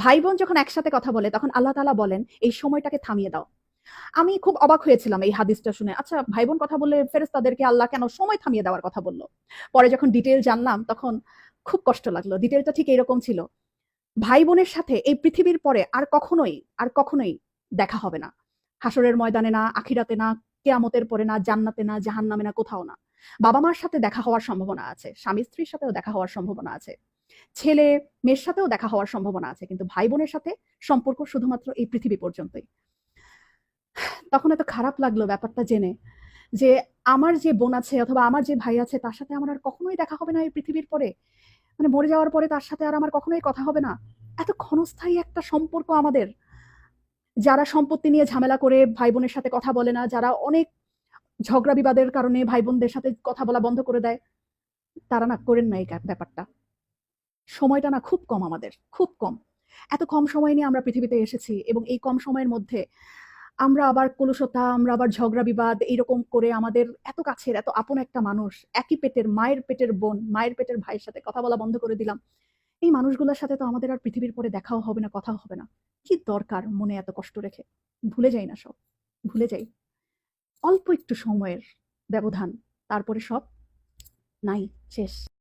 ভাই বোন যখন একসাথে কথা বলে তখন আল্লাহ তাআলা বলেন এই সময়টাকে থামিয়ে দাও। আমি খুব অবাক হয়েছিলাম এই হাদিসটা শুনে। আচ্ছা, ভাই বোন কথা বললে ফেরেশতাদেরকে আল্লাহ কেন সময় থামিয়ে দেওয়ার কথা বলল? পরে যখন ডিটেইল জানলাম তখন খুব কষ্ট লাগলো। ডিটেইলটা ঠিক এরকম ছিল। ভাই বোনের সাথে এই পৃথিবীর পরে আর কখনোই দেখা হবে না। হাসরের ময়দানে না, আখিরাতে না, কিয়ামতের পরে না, জান্নাতে না, জাহান্নামে না, কোথাও না। বাবা মার সাথে দেখা হওয়ার সম্ভাবনা আছে, স্বামী স্ত্রীর সাথেও দেখা হওয়ার সম্ভাবনা আছে, ছেলে মেয়ের সাথেও দেখা হওয়ার সম্ভাবনা আছে, কিন্তু ভাই বোনের সাথে সম্পর্ক শুধুমাত্র এই পৃথিবী পর্যন্তই। তখন এত খারাপ লাগলো ব্যাপারটা জেনে যে আমার যে বোন আছে অথবা আমার যে ভাই আছে তার সাথে আমার আর কখনোই দেখা হবে না এই পৃথিবীর পরে। মানে মরে যাওয়ার পরে তার সাথে আর আমার কখনোই কথা হবে না। এত ক্ষণস্থায়ী একটা সম্পর্ক আমাদের। যারা সম্পত্তি নিয়ে ঝামেলা করে ভাই বোনের সাথে কথা বলে না, যারা অনেক ঝগড়া বিবাদের কারণে ভাই বোনদের সাথে কথা বলা বন্ধ করে দেয়, তারা না করেন না এই ব্যাপারটা। সময়টা না খুব কম আমাদের, খুব কম। এত কম সময় নিয়ে আমরা পৃথিবীতে এসেছি এবং এই কম সময়ের মধ্যে আমরা আবার কলুষতা, আমরা আবার ঝগড়া বিবাদ এইরকম করে আমাদের এত কাছের, এত আপন একটা মানুষ, একই পেটের, মায়ের পেটের বোন, মায়ের পেটের ভাইয়ের সাথে কথা বলা বন্ধ করে দিলাম। এই মানুষগুলোর সাথে তো আমাদের আর পৃথিবীর পরে দেখাও হবে না, কথাও হবে না। কি দরকার মনে এত কষ্ট রেখে? ভুলে যাই না সব, ভুলে যাই। অল্প একটু সময়ের ব্যবধান, তারপরে সব নাই, শেষ।